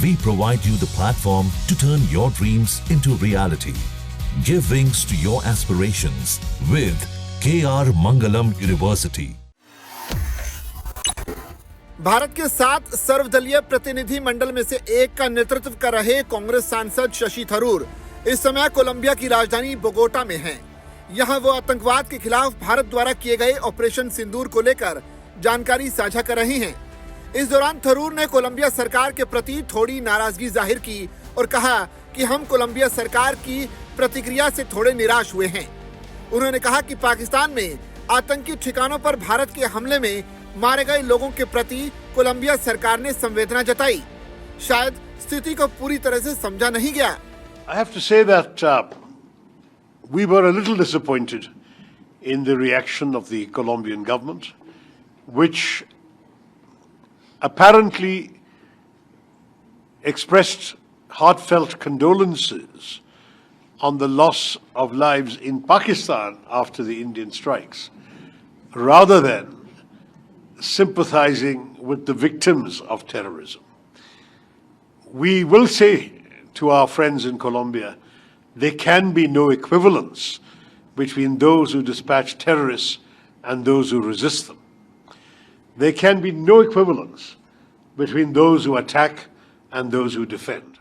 We provide you the platform to turn your dreams into reality. Give wings to your aspirations with KR Mangalam University. Bharat के 7 सर्वदलीय प्रतिनिधि मंडल में से एक का नेतृत्व कर रहे कांग्रेस सांसद शशि थरूर इस समय कोलंबिया की राजधानी बोगोटा में हैं। यहां वो आतंकवाद के खिलाफ भारत द्वारा किए गए ऑपरेशन सिंदूर को लेकर जानकारी साझा कर रहे हैं। इस दौरान थरूर ने कोलंबिया सरकार के प्रति थोड़ी नाराजगी जाहिर की और कहा कि हम कोलंबिया सरकार की प्रतिक्रिया से थोड़े निराश हुए हैं। उन्होंने कहा कि पाकिस्तान में आतंकी ठिकानों पर भारत के हमले में मारे गए लोगों के प्रति कोलंबिया सरकार ने संवेदना जताई। शायद स्थिति को पूरी तरह से समझा नहीं गया। I have to say that we were a little disappointed in the reaction of the Colombian government, which apparently expressed heartfelt condolences on the loss of lives in Pakistan after the Indian strikes, rather than sympathizing with the victims of terrorism. We will say to our friends in Colombia, there can be no equivalence between those who dispatch terrorists and those who resist them. There can be no equivalence between those who attack and those who defend.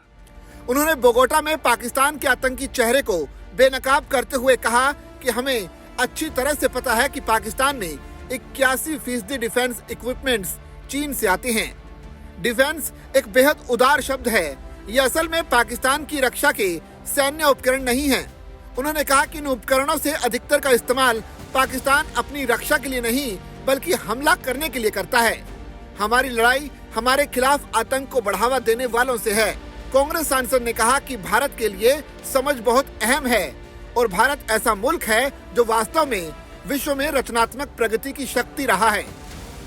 उन्होंने Bogota में पाकिस्तान के आतंकी चेहरे को बेनकाब करते हुए कहा कि हमें अच्छी तरह से पता है कि पाकिस्तान में 81% डिफेंस इक्विपमेंट्स चीन से आते हैं। डिफेंस एक बेहद उदार शब्द है। ये असल में पाकिस्तान की रक्षा के सैन्य उपकरण नहीं हैं। उन्होंने कहा कि इन उपकरणों से अधिकतर का इस्तेमाल पाकिस्तान अपनी रक्षा के लिए नहीं बल्कि हमला करने के लिए करता है। हमारी लड़ाई हमारे खिलाफ आतंक को बढ़ावा देने वालों से है। कांग्रेस सांसद ने कहा कि भारत के लिए समझ बहुत अहम है और भारत ऐसा मुल्क है जो वास्तव में विश्व में रचनात्मक प्रगति की शक्ति रहा है।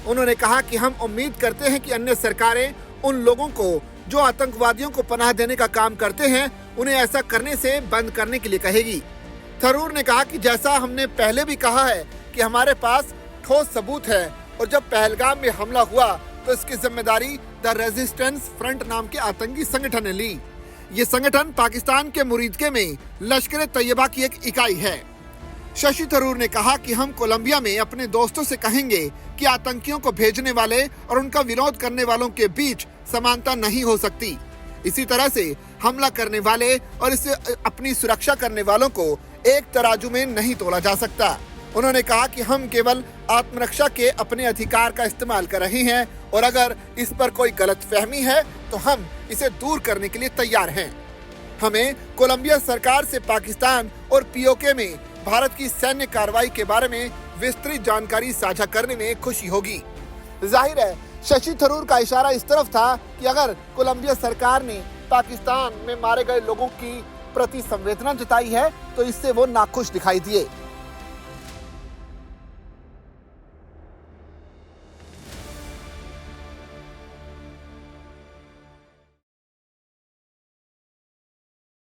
उन्होंने कहा कि हम उम्मीद करते हैं कि अन्य सरकारें उन लोगों को जो आतंकवादियों को पनाह देने का काम करते हैं उन्हें ऐसा करने से बंद करने के लिए कहेगी। थरूर ने कहा कि जैसा हमने पहले भी कहा है कि हमारे पास ठोस सबूत है और जब पहलगाम में हमला हुआ तो इसकी जिम्मेदारी द रेजिस्टेंस फ्रंट नाम के आतंकी संगठन ने ली। ये संगठन पाकिस्तान के मुरीदके में लश्कर तैयबा की एक इकाई है। शशि थरूर ने कहा कि हम कोलंबिया में अपने दोस्तों से कहेंगे कि आतंकियों को भेजने वाले और उनका विरोध करने वालों के बीच समानता नहीं हो सकती। इसी तरह से हमला करने वाले और इससे अपनी सुरक्षा करने वालों को एक तराजू में नहीं तोला जा सकता। उन्होंने कहा कि हम केवल आत्मरक्षा के अपने अधिकार का इस्तेमाल कर रहे हैं और अगर इस पर कोई गलतफहमी है तो हम इसे दूर करने के लिए तैयार हैं। हमें कोलंबिया सरकार से पाकिस्तान और पीओके में भारत की सैन्य कार्रवाई के बारे में विस्तृत जानकारी साझा करने में खुशी होगी। जाहिर है शशि थरूर का इशारा इस तरफ था कि अगर कोलंबिया सरकार ने पाकिस्तान में मारे गए लोगों की प्रति संवेदना जताई है तो इससे वो नाखुश दिखाई दिए।